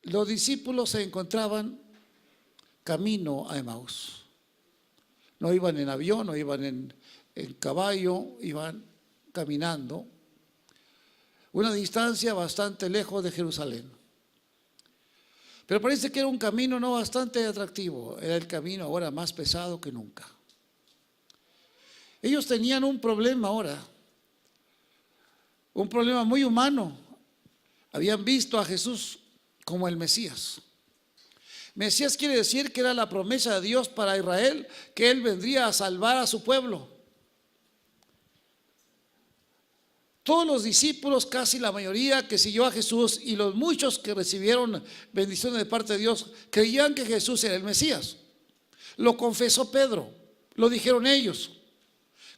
los discípulos se encontraban camino a Emaús. No iban en avión, no iban en caballo, iban caminando una distancia bastante lejos de Jerusalén. Pero parece que era un camino no bastante atractivo, era el camino ahora más pesado que nunca. Ellos tenían un problema ahora, un problema muy humano. Habían visto a Jesús como el Mesías. Mesías quiere decir que era la promesa de Dios para Israel, que Él vendría a salvar a su pueblo. Todos los discípulos, casi la mayoría que siguió a Jesús y los muchos que recibieron bendiciones de parte de Dios, creían que Jesús era el Mesías. Lo confesó Pedro, lo dijeron ellos.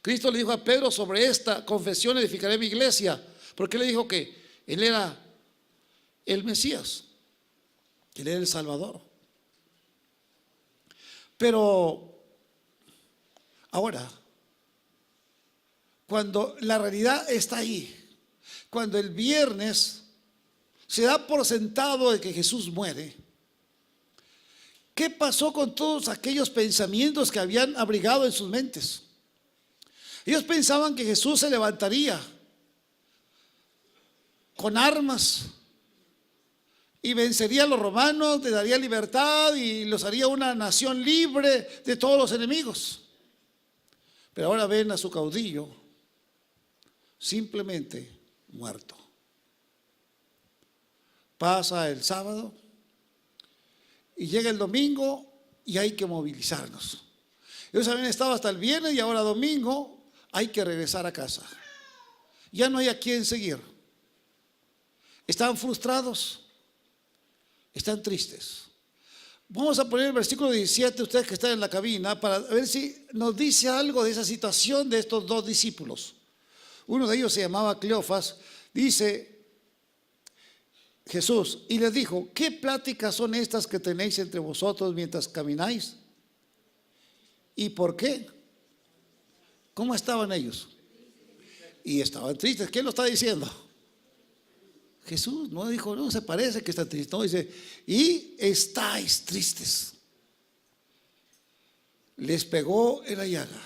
Cristo le dijo a Pedro: sobre esta confesión edificaré mi iglesia, porque le dijo que Él era el Mesías, que Él era el Salvador. Pero ahora, cuando la realidad está ahí, cuando el viernes se da por sentado de que Jesús muere, ¿qué pasó con todos aquellos pensamientos que habían abrigado en sus mentes? Ellos pensaban que Jesús se levantaría con armas y vencería a los romanos, les daría libertad y los haría una nación libre de todos los enemigos. Pero ahora ven a su caudillo simplemente muerto. Pasa el sábado y llega el domingo y hay que movilizarnos. Ellos habían estado hasta el viernes y ahora domingo hay que regresar a casa. Ya no hay a quién seguir. Están frustrados, están tristes. Vamos a poner el versículo 17, ustedes que están en la cabina, para ver si nos dice algo de esa situación de estos dos discípulos. Uno de ellos se llamaba Cleofas. Dice Jesús, y les dijo: ¿qué pláticas son estas que tenéis entre vosotros mientras camináis? ¿Y por qué? ¿Cómo estaban ellos? Y estaban tristes. ¿Quién lo está diciendo? Jesús. No dijo, no se parece que está triste. No, dice, y estáis tristes. Les pegó en la llaga.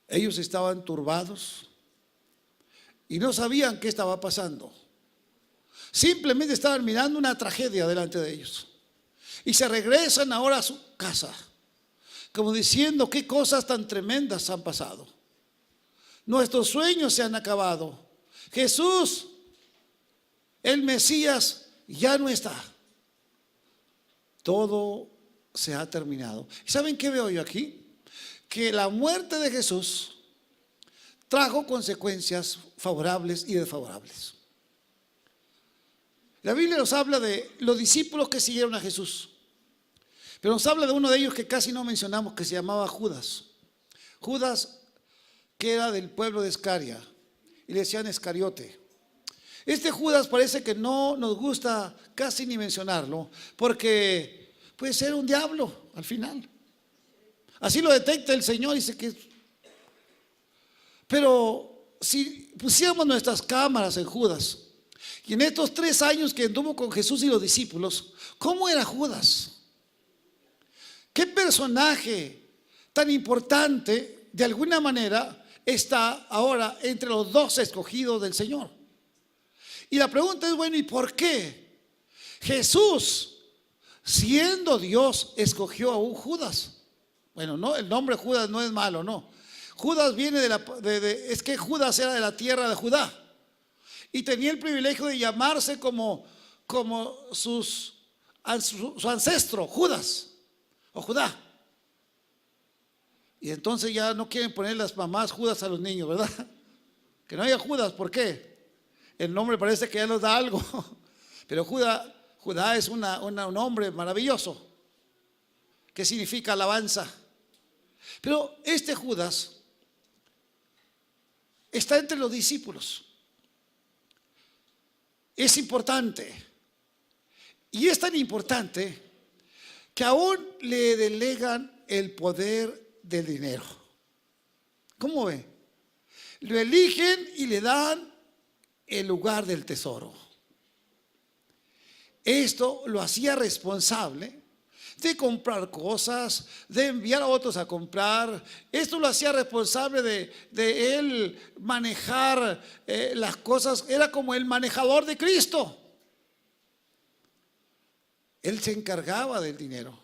Ellos estaban turbados y no sabían qué estaba pasando. Simplemente estaban mirando una tragedia delante de ellos. Y se regresan ahora a su casa, como diciendo: qué cosas tan tremendas han pasado. Nuestros sueños se han acabado. Jesús, el Mesías, ya no está. Todo se ha terminado. ¿Y saben qué veo yo aquí? Que la muerte de Jesús trajo consecuencias favorables y desfavorables. La Biblia nos habla de los discípulos que siguieron a Jesús, pero nos habla de uno de ellos que casi no mencionamos, que se llamaba Judas. Judas, que era del pueblo de Escaria, y le decían Escariote. Este Judas parece que no nos gusta casi ni mencionarlo, porque puede ser un diablo al final. Así lo detecta el Señor, dice que... Pero si pusiéramos nuestras cámaras en Judas, y en estos 3 años que anduvo con Jesús y los discípulos, ¿cómo era Judas? ¿Qué personaje tan importante de alguna manera está ahora entre los 12 escogidos del Señor? Y la pregunta es, bueno, ¿y por qué Jesús, siendo Dios, escogió a un Judas? Bueno, no, el nombre Judas no es malo, no. Judas viene es que Judas era de la tierra de Judá y tenía el privilegio de llamarse como su ancestro, Judas o Judá. Y entonces ya no quieren poner las mamás Judas a los niños, ¿verdad? Que no haya Judas, ¿por qué? El nombre parece que ya nos da algo. Pero Judá es un nombre maravilloso que significa alabanza. Pero este Judas está entre los discípulos. Es importante. Y es tan importante que aún le delegan el poder del dinero. ¿Cómo ve? Lo eligen y le dan el lugar del tesoro. esto lo hacía responsable de comprar cosas, de enviar a otros a comprar. Esto lo hacía responsable de él manejar las cosas. Era como el manejador de Cristo. Él se encargaba del dinero.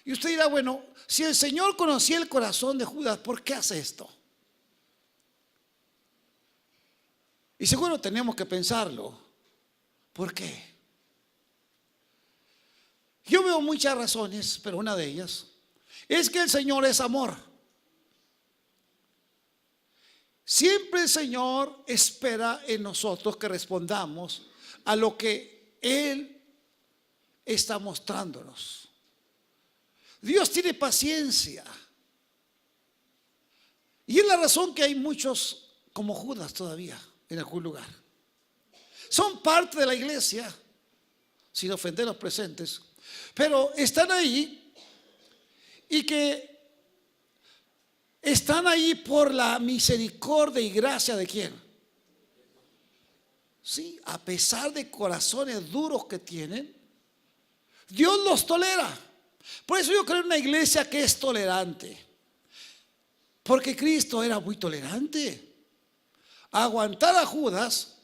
Y usted dirá, bueno, si el Señor conocía el corazón de Judas, ¿por qué hace esto? Y seguro tenemos que pensarlo. ¿Por qué? Yo veo muchas razones, pero una de ellas es que el Señor es amor. Siempre el Señor espera en nosotros que respondamos a lo que Él está mostrándonos. Dios tiene paciencia. Y es la razón que hay muchos como Judas todavía en algún lugar. Son parte de la iglesia, sin ofender a los presentes, pero están ahí y que están ahí por la misericordia y gracia de ¿quién? Sí, a pesar de corazones duros que tienen, Dios los tolera. Por eso yo creo en una iglesia que es tolerante, porque Cristo era muy tolerante. Aguantar a Judas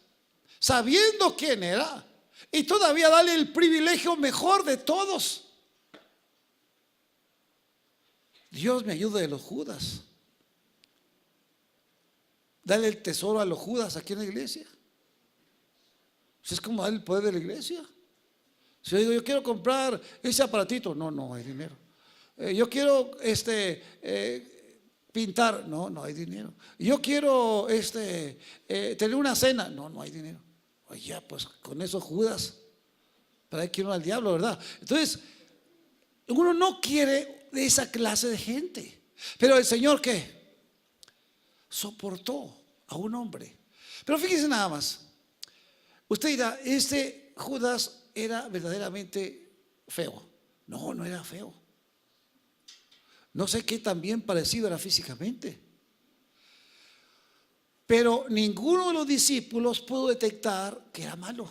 sabiendo quién era y todavía darle el privilegio mejor de todos. Dios me ayude de los Judas. Dale el tesoro a los Judas aquí en la iglesia. Es como darle el poder de la iglesia. Si yo digo, yo quiero comprar ese aparatito, no hay dinero. Yo quiero pintar, no hay dinero. Yo quiero tener una cena, no hay dinero. Oye, pues con esos Judas, para que uno al diablo, ¿verdad? Entonces, uno no quiere de esa clase de gente. Pero el Señor, ¿qué? Soportó a un hombre. Pero fíjense nada más. Usted dirá, Judas era verdaderamente feo. No era feo. No sé qué tan bien parecido era físicamente. Pero ninguno de los discípulos pudo detectar que era malo.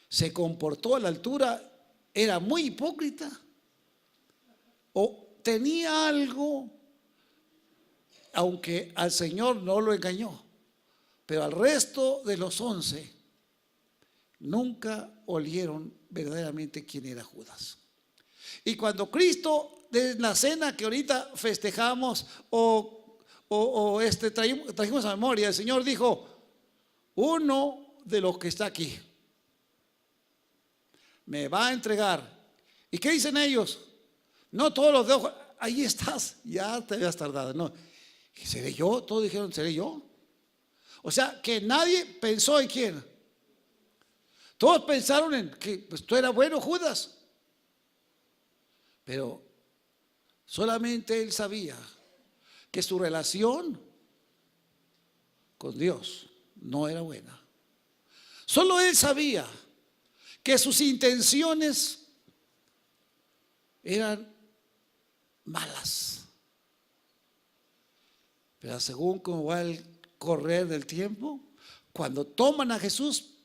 Se comportó a la altura, era muy hipócrita. O tenía algo, aunque al Señor no lo engañó. Pero al resto de los 11 nunca olieron verdaderamente quién era Judas. Y cuando Cristo, de la cena que ahorita festejamos trajimos a memoria, el Señor dijo, uno de los que está aquí me va a entregar. ¿Y qué dicen ellos? No todos los de ojo, ahí estás, ya te habías tardado. No, ¿seré yo? Todos dijeron, ¿seré yo? O sea, que nadie pensó en quién. Todos pensaron en que pues, tú eras bueno, Judas. Pero solamente él sabía que su relación con Dios no era buena. Solo él sabía que sus intenciones eran malas. Pero según cómo va el correr del tiempo, cuando toman a Jesús,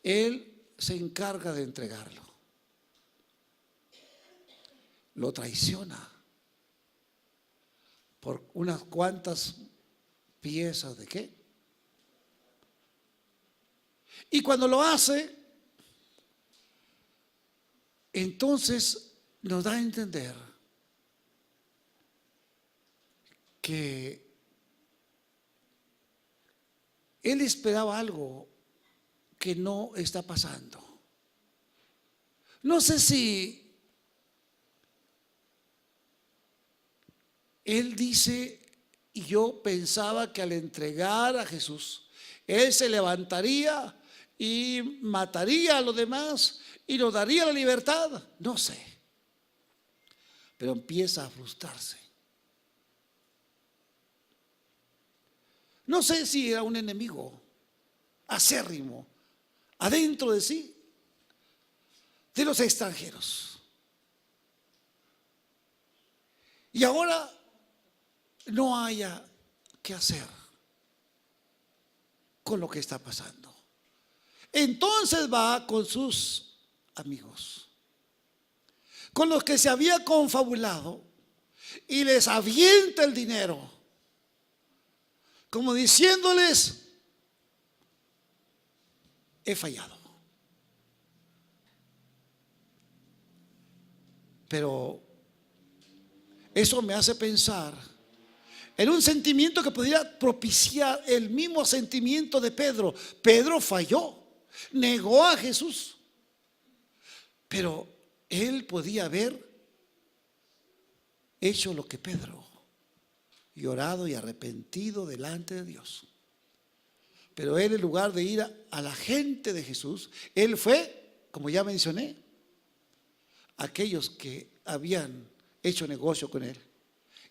él se encarga de entregarlo. Lo traiciona por unas cuantas piezas de qué. Y cuando lo hace, entonces nos da a entender que él esperaba algo que no está pasando. No sé si él dice, y yo pensaba que al entregar a Jesús, él se levantaría y mataría a los demás y nos daría la libertad. No sé. Pero empieza a frustrarse. No sé si era un enemigo acérrimo adentro de sí, de los extranjeros. Y ahora no haya qué hacer con lo que está pasando. Entonces va con sus amigos, con los que se había confabulado, y les avienta el dinero, como diciéndoles: he fallado. Pero eso me hace pensar en un sentimiento que podría propiciar el mismo sentimiento de Pedro. Pedro falló, negó a Jesús, pero él podía haber hecho lo que Pedro, llorado y arrepentido delante de Dios. Pero él, en lugar de ir a la gente de Jesús, él fue, como ya mencioné, aquellos que habían hecho negocio con él.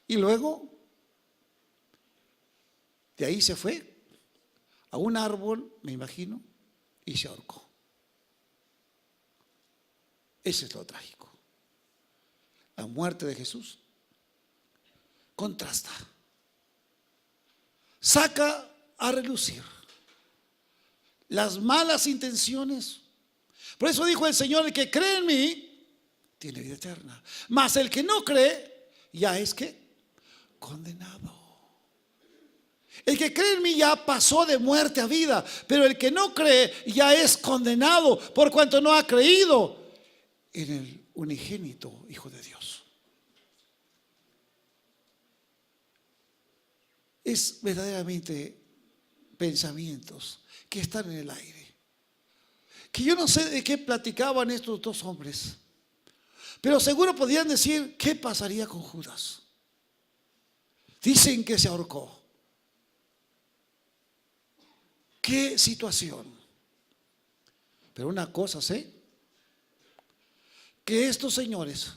Y luego, de ahí se fue a un árbol, me imagino, y se ahorcó. Ese es lo trágico. La muerte de Jesús contrasta, saca a relucir las malas intenciones. Por eso dijo el Señor: el que cree en mí tiene vida eterna, mas el que no cree ya es que condenado. El que cree en mí ya pasó de muerte a vida, pero el que no cree ya es condenado, por cuanto no ha creído en el unigénito Hijo de Dios. Es verdaderamente pensamientos que están en el aire, que yo no sé de qué platicaban estos dos hombres, pero seguro podían decir: ¿qué pasaría con Judas? Dicen que se ahorcó. ¿Qué situación? Pero una cosa sé, que estos señores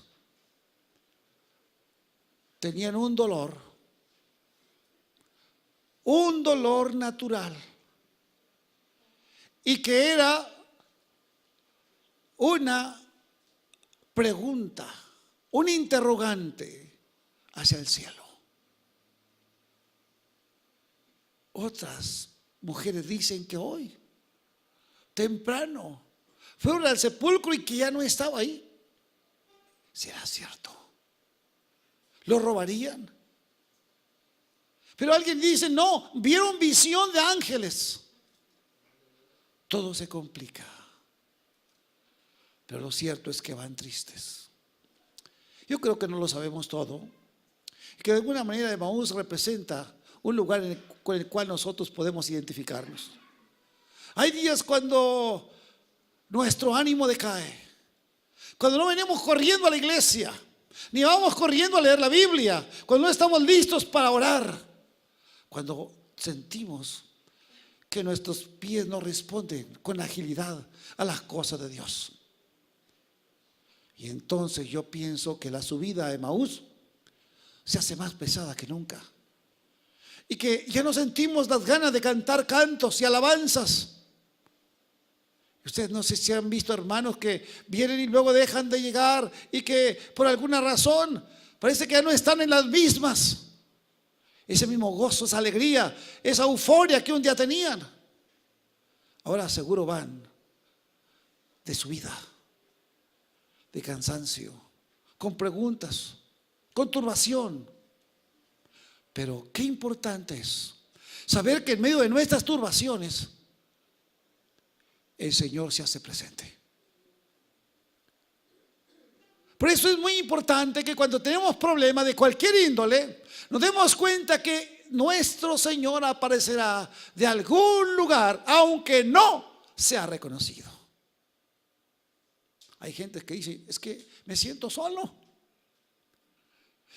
tenían un dolor natural, y que era una pregunta, un interrogante hacia el cielo. Otras mujeres dicen que hoy, temprano, fueron al sepulcro y que ya no estaba ahí. ¿Será cierto? ¿Lo robarían? Pero alguien dice: no, vieron visión de ángeles. Todo se complica, pero lo cierto es que van tristes. Yo creo que no lo sabemos todo, que de alguna manera Emaús representa un lugar con el cual nosotros podemos identificarnos. Hay días cuando nuestro ánimo decae, cuando no venimos corriendo a la iglesia, ni vamos corriendo a leer la Biblia, cuando no estamos listos para orar, cuando sentimos que nuestros pies no responden con agilidad a las cosas de Dios. Y entonces yo pienso que la subida a Emaús se hace más pesada que nunca, y que ya no sentimos las ganas de cantar cantos y alabanzas. Ustedes no sé si han visto hermanos que vienen y luego dejan de llegar, y que por alguna razón parece que ya no están en las mismas. Ese mismo gozo, esa alegría, esa euforia que un día tenían, ahora seguro van de subida, de cansancio, con preguntas, con turbación. Pero qué importante es saber que en medio de nuestras turbaciones el Señor se hace presente. Por eso es muy importante que cuando tenemos problemas de cualquier índole, nos demos cuenta que nuestro Señor aparecerá de algún lugar, aunque no sea reconocido. Hay gente que dice: es que me siento solo.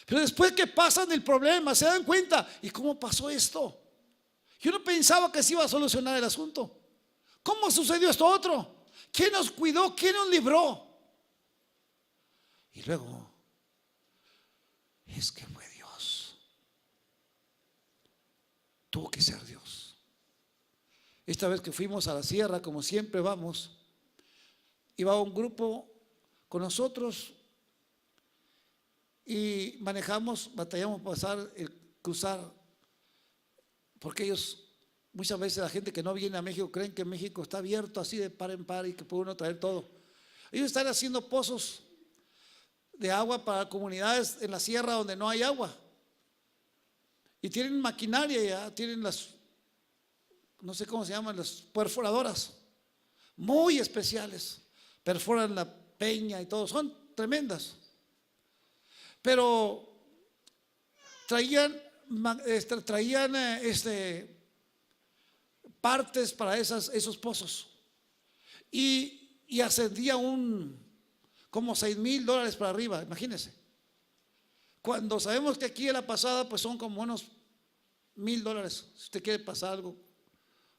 Pero después que pasan el problema, se dan cuenta: ¿y cómo pasó esto? Yo no pensaba que se iba a solucionar el asunto. ¿Cómo sucedió esto otro? ¿Quién nos cuidó? ¿Quién nos libró? Y luego, es que fue Dios. Tuvo que ser Dios. Esta vez que fuimos a la sierra, como siempre vamos, iba un grupo con nosotros y batallamos pasar, cruzar, porque ellos Muchas veces la gente que no viene a México creen que México está abierto así de par en par y que puede uno traer todo. Ellos están haciendo pozos de agua para comunidades en la sierra donde no hay agua. Y tienen maquinaria ya, tienen las, no sé cómo se llaman, las perforadoras, muy especiales. Perforan la peña y todo, son tremendas. Pero traían partes para esos pozos y ascendía como $6,000 para arriba, imagínense. Cuando sabemos que aquí en la pasada pues son como unos $1,000, si usted quiere pasar algo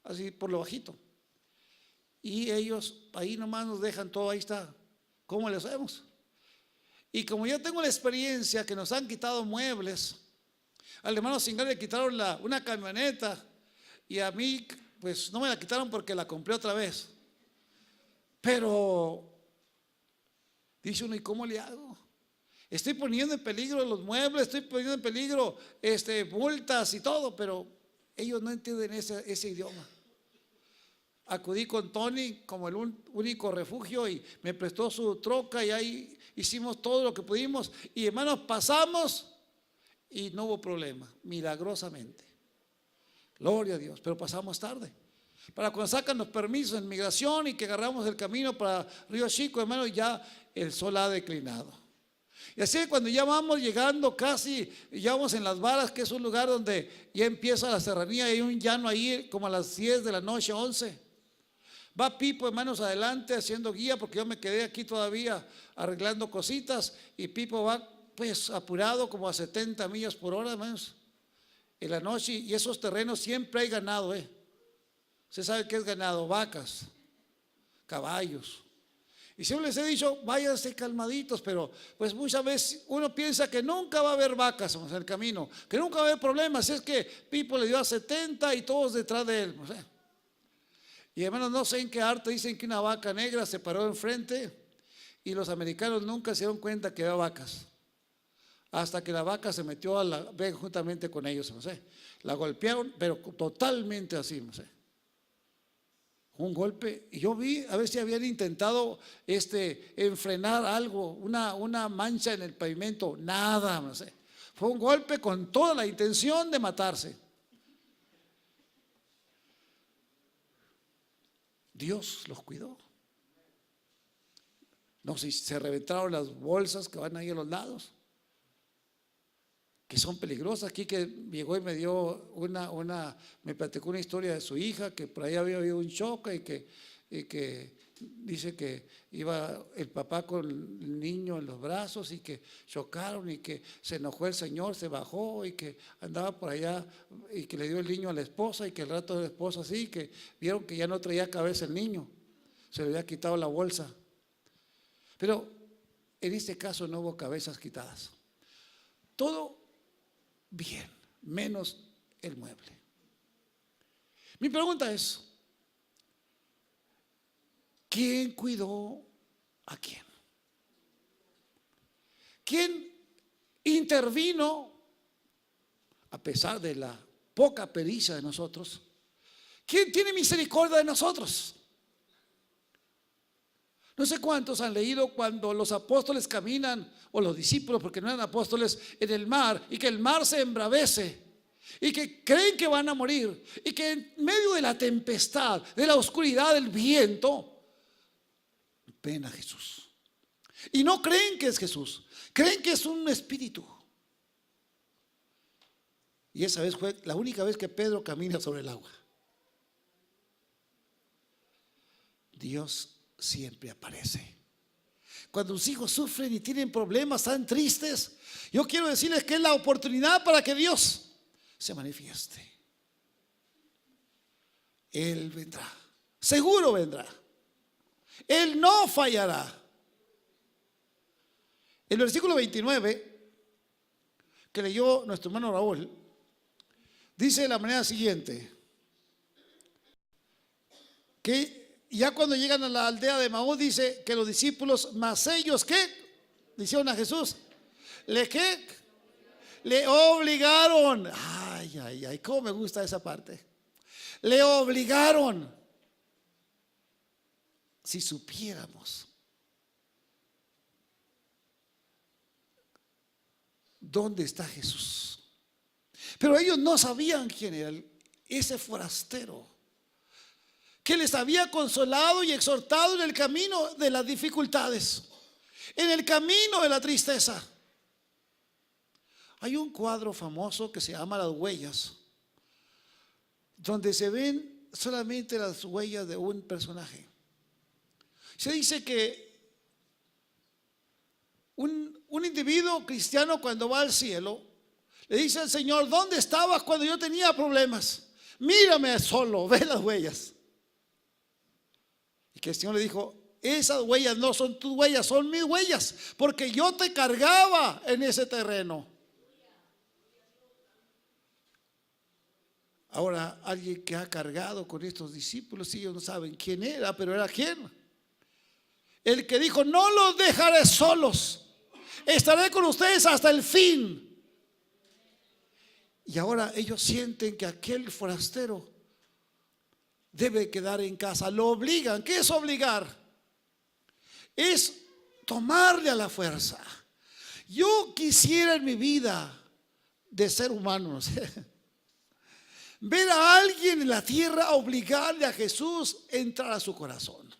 así por lo bajito. Y ellos ahí nomás nos dejan todo, ahí está, ¿cómo le hacemos? Y como yo tengo la experiencia que nos han quitado muebles, al hermano Singar le quitaron una camioneta y a mí pues no me la quitaron porque la compré otra vez. Pero dice uno, ¿y cómo le hago? Estoy poniendo en peligro los muebles, estoy poniendo en peligro multas y todo, pero ellos no entienden ese idioma. Acudí con Tony como el único refugio y me prestó su troca y ahí hicimos todo lo que pudimos y hermanos pasamos y no hubo problema, milagrosamente. Gloria a Dios, pero pasamos tarde. Para cuando sacan los permisos en migración y que agarramos el camino para Río Chico, hermano, ya el sol ha declinado. Y así cuando ya vamos llegando casi, ya vamos en Las Varas, que es un lugar donde ya empieza la serranía, hay un llano ahí como a las 10 de la noche, 11. Va Pipo, hermanos, adelante haciendo guía porque yo me quedé aquí todavía arreglando cositas y Pipo va pues apurado como a 70 millas por hora, hermanos, en la noche, y esos terrenos siempre hay ganado, Usted sabe qué es ganado, vacas, caballos. Y siempre les he dicho, váyanse calmaditos, pero pues muchas veces uno piensa que nunca va a haber vacas en el camino, que nunca va a haber problemas. Es que Pipo le dio a 70 y todos detrás de él, no sé. Y hermanos, no sé en qué arte dicen que una vaca negra se paró enfrente y los americanos nunca se dieron cuenta que había vacas. Hasta que la vaca se metió a la vega juntamente con ellos, no sé. La golpearon, pero totalmente así, no sé. Un golpe, y yo vi a ver si habían intentado enfrenar algo, una mancha en el pavimento, nada, no sé. Fue un golpe con toda la intención de matarse. Dios los cuidó. No sé si se reventaron las bolsas que van ahí a los lados, que son peligrosas. Aquí que llegó y me dio me platicó una historia de su hija, que por ahí había habido un choque y que dice que iba el papá con el niño en los brazos y que chocaron y que se enojó el señor, se bajó y que andaba por allá y que le dio el niño a la esposa y que el rato de la esposa así, que vieron que ya no traía cabeza el niño, se le había quitado la bolsa. Pero en este caso no hubo cabezas quitadas. Todo bien, menos el mueble. Mi pregunta es, ¿quién cuidó a quién? ¿Quién intervino a pesar de la poca pericia de nosotros? ¿Quién tiene misericordia de nosotros? No sé cuántos han leído cuando los apóstoles caminan, o los discípulos, porque no eran apóstoles, en el mar, y que el mar se embravece, y que creen que van a morir, y que en medio de la tempestad, de la oscuridad, del viento, ven a Jesús. Y no creen que es Jesús, creen que es un espíritu. Y esa vez fue la única vez que Pedro camina sobre el agua. Dios siempre aparece. Cuando sus hijos sufren y tienen problemas, están tristes, yo quiero decirles que es la oportunidad para que Dios se manifieste. Él vendrá, seguro vendrá. Él no fallará. El versículo 29 que leyó nuestro hermano Raúl dice de la manera siguiente: que ya cuando llegan a la aldea de Maús, dice que los discípulos, más ellos, ¿qué? Dijeron a Jesús, le obligaron. Ay, ay, ay, cómo me gusta esa parte. Le obligaron. Si supiéramos dónde está Jesús. Pero ellos no sabían quién era ese forastero que les había consolado y exhortado en el camino de las dificultades, en el camino de la tristeza. Hay un cuadro famoso que se llama Las Huellas, donde se ven solamente las huellas de un personaje. Se dice que un individuo cristiano, cuando va al cielo, le dice al Señor: ¿dónde estabas cuando yo tenía problemas? Mírame solo, ve las huellas. Y que el Señor le dijo: esas huellas no son tus huellas, son mis huellas, porque yo te cargaba en ese terreno. Ahora, alguien que ha cargado con estos discípulos, ellos no saben quién era, pero era quién. El que dijo: no los dejaré solos, estaré con ustedes hasta el fin. Y ahora ellos sienten que aquel forastero debe quedar en casa. Lo obligan. ¿Qué es obligar? Es tomarle a la fuerza. Yo quisiera en mi vida de ser humano, no sé, ver a alguien en la tierra obligarle a Jesús a entrar a su corazón,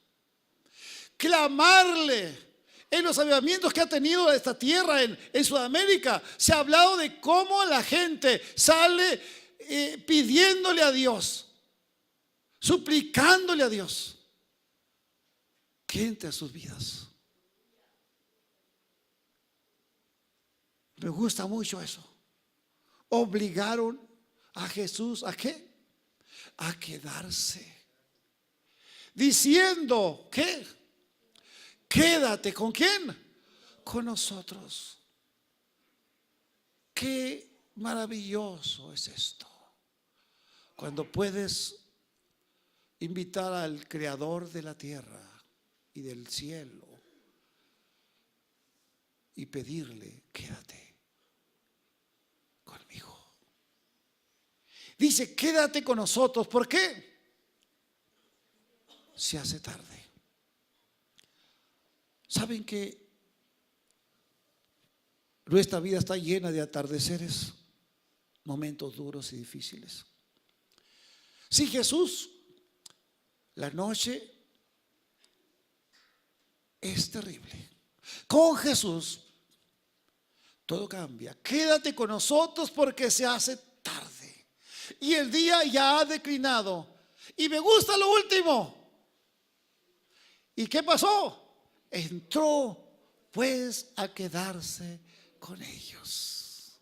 clamarle. En los avivamientos que ha tenido esta tierra en Sudamérica, se ha hablado de cómo la gente sale pidiéndole a Dios, suplicándole a Dios que entre a sus vidas. Me gusta mucho eso. Obligaron a Jesús ¿a qué? A quedarse, diciendo que quédate. ¿Con quién? Con nosotros. Qué maravilloso es esto, cuando puedes invitar al Creador de la tierra y del cielo y pedirle: quédate conmigo. Dice: quédate con nosotros. ¿Por qué? Se hace tarde. ¿Saben que nuestra vida está llena de atardeceres, momentos duros y difíciles? Si Jesús, la noche es terrible. Con Jesús todo cambia. Quédate con nosotros porque se hace tarde y el día ya ha declinado. Y me gusta lo último. ¿Y qué pasó? Entró pues a quedarse con ellos.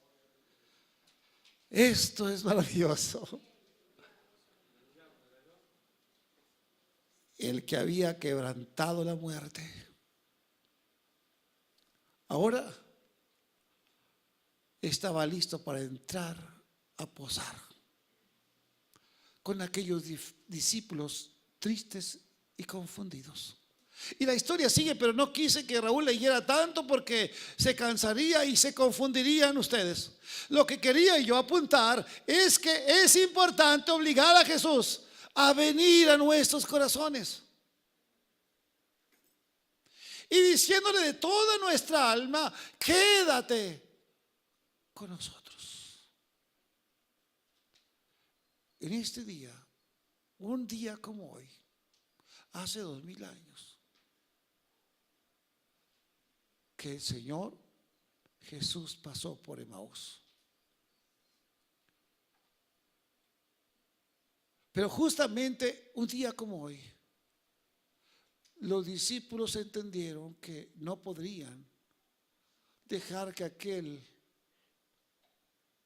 Esto es maravilloso. El que había quebrantado la muerte, ahora estaba listo para entrar a posar con aquellos discípulos tristes y confundidos. Y la historia sigue, pero no quise que Raúl leyera tanto porque se cansaría y se confundirían ustedes. Lo que quería yo apuntar es que es importante obligar a Jesús a venir a nuestros corazones y diciéndole de toda nuestra alma: quédate con nosotros. En este día, un día como hoy, hace 2000 años, que el Señor Jesús pasó por Emaús. Pero justamente un día como hoy, los discípulos entendieron que no podrían dejar que aquel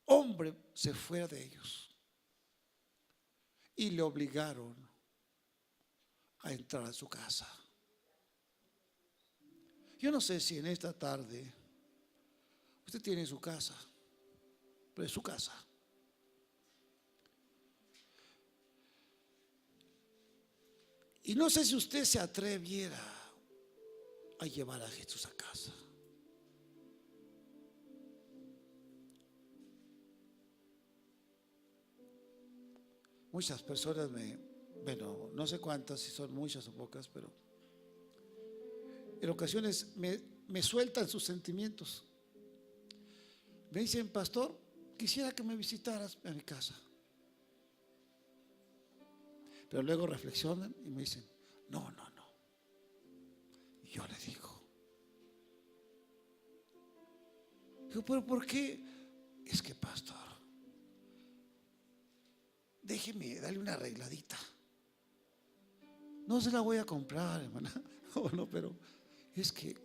hombre se fuera de ellos y le obligaron a entrar a su casa. Yo no sé si en esta tarde usted tiene su casa, pero es su casa. Y no sé si usted se atreviera a llevar a Jesús a casa. Muchas personas bueno, no sé cuántas, si son muchas o pocas, pero en ocasiones me sueltan sus sentimientos. Me dicen: pastor, quisiera que me visitaras a mi casa. Pero luego reflexionan y me dicen: no. Y yo le digo: ¿pero por qué? Es que, pastor, déjeme darle una arregladita. No se la voy a comprar, hermana. No, pero es que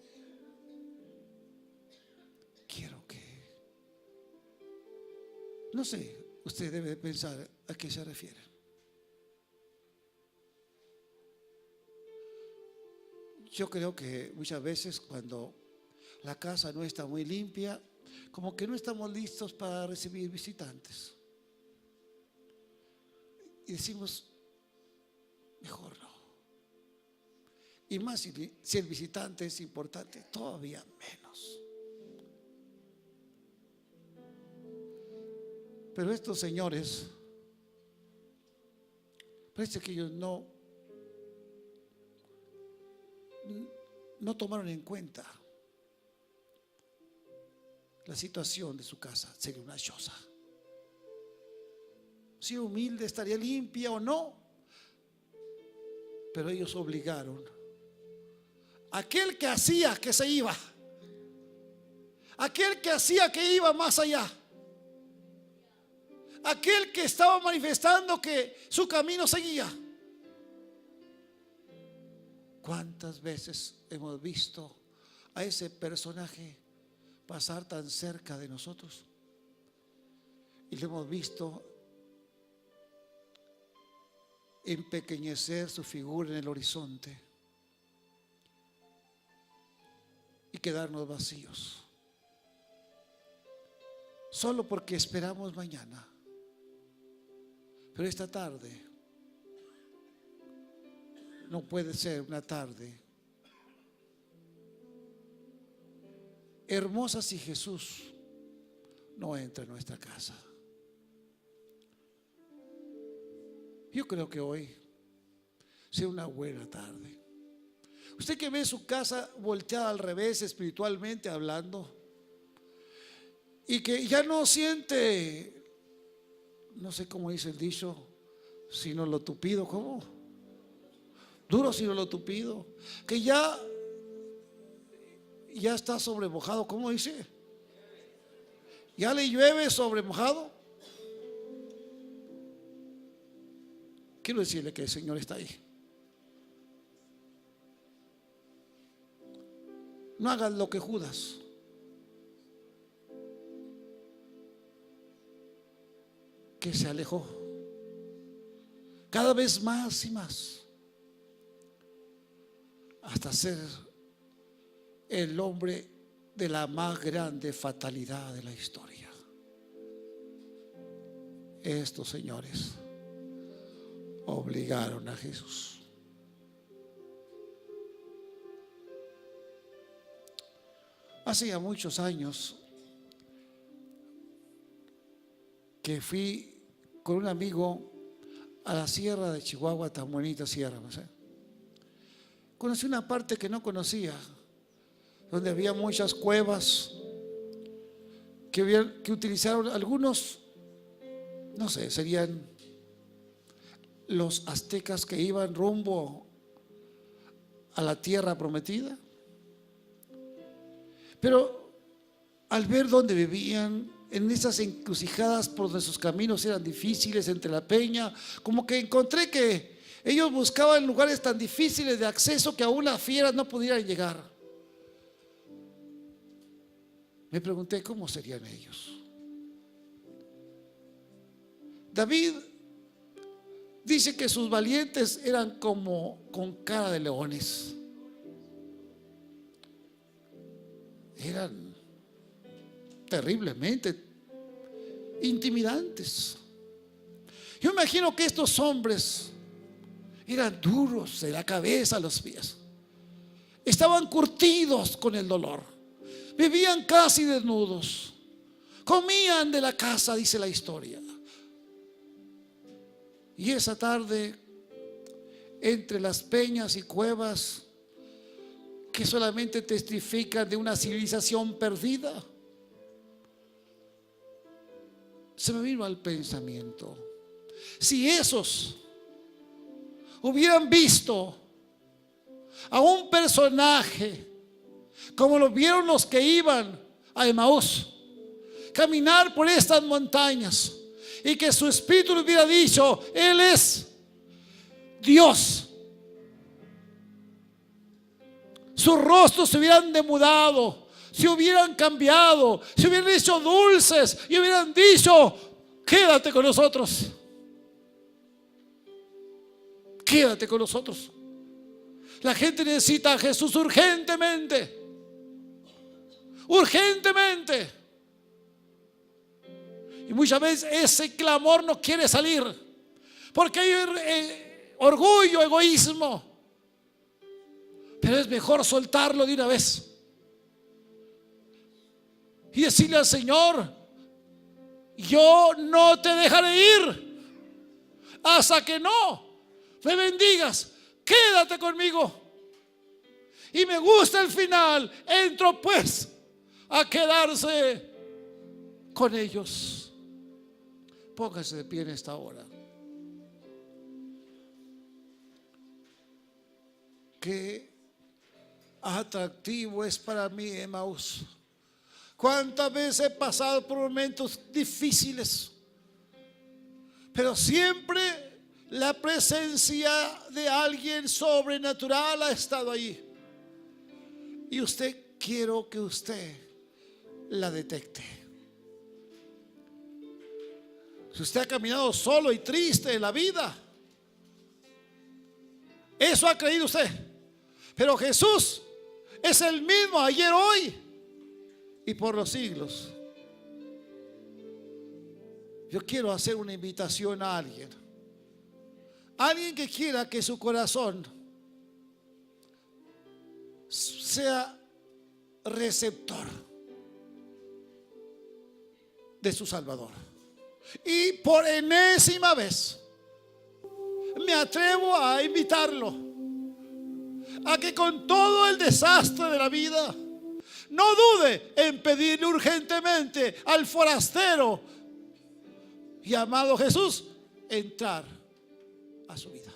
quiero que... No sé, usted debe de pensar a qué se refiere. Yo creo que muchas veces cuando la casa no está muy limpia, como que no estamos listos para recibir visitantes. Y decimos: mejor no. Y más si el visitante es importante, todavía menos. Pero estos señores, parece que ellos no tomaron en cuenta la situación de su casa. Sería una choza. Si humilde, estaría limpia o no, pero ellos obligaron. Aquel que hacía que se iba, aquel que hacía que iba más allá, aquel que estaba manifestando que su camino seguía. ¿Cuántas veces hemos visto a ese personaje pasar tan cerca de nosotros y lo hemos visto empequeñecer su figura en el horizonte y quedarnos vacíos, solo porque esperamos mañana? Pero esta tarde no puede ser una tarde hermosa si Jesús no entra en nuestra casa. Yo creo que hoy sea una buena tarde. Usted que ve su casa volteada al revés, espiritualmente hablando, y que ya no siente, no sé cómo dice el dicho, sino lo tupido. ¿Cómo? Duro sino lo tupido. Que ya está sobre mojado. ¿Cómo dice? Ya le llueve sobre mojado. Quiero decirle que el Señor está ahí. No hagas lo que Judas. Que se alejó cada vez más y más hasta ser el hombre de la más grande fatalidad de la historia. Estos señores obligaron a Jesús. Hacía muchos años que fui con un amigo a la sierra de Chihuahua, tan bonita sierra, no sé. Conocí una parte que no conocía, donde había muchas cuevas que utilizaron algunos, no sé, serían los aztecas que iban rumbo a la tierra prometida. Pero al ver dónde vivían, en esas encrucijadas por donde sus caminos eran difíciles entre la peña, como que encontré que ellos buscaban lugares tan difíciles de acceso que aún las fieras no pudieran llegar. Me pregunté cómo serían ellos. David dice que sus valientes eran como con cara de leones. Eran terriblemente intimidantes. Yo imagino que estos hombres eran duros de la cabeza a los pies, estaban curtidos con el dolor, vivían casi desnudos, comían de la casa, dice la historia. Y esa tarde, entre las peñas y cuevas que solamente testifican de una civilización perdida, se me vino al pensamiento: si esos hubieran visto a un personaje como lo vieron los que iban a Emaús, caminar por estas montañas, y que su espíritu le hubiera dicho: Él es Dios, sus rostros se hubieran demudado, se hubieran cambiado, se hubieran hecho dulces y hubieran dicho: quédate con nosotros, quédate con nosotros. La gente necesita a Jesús urgentemente, urgentemente. Y muchas veces ese clamor no quiere salir porque hay orgullo, egoísmo. Pero es mejor soltarlo de una vez y decirle al Señor: yo no te dejaré ir hasta que no me bendigas. Quédate conmigo. Y me gusta el final: entro pues a quedarse con ellos. Póngase de pie en esta hora. Qué atractivo es para mí Emaús. Cuántas veces he pasado por momentos difíciles, pero siempre la presencia de alguien sobrenatural ha estado ahí. Y quiero que usted la detecte. Si usted ha caminado solo y triste en la vida, eso ha creído usted. Pero Jesús es el mismo ayer, hoy y por los siglos. Yo quiero hacer una invitación a alguien que quiera que su corazón sea receptor de su Salvador. Y por enésima vez me atrevo a invitarlo a que, con todo el desastre de la vida, no dude en pedirle urgentemente al forastero llamado Jesús entrar a su vida.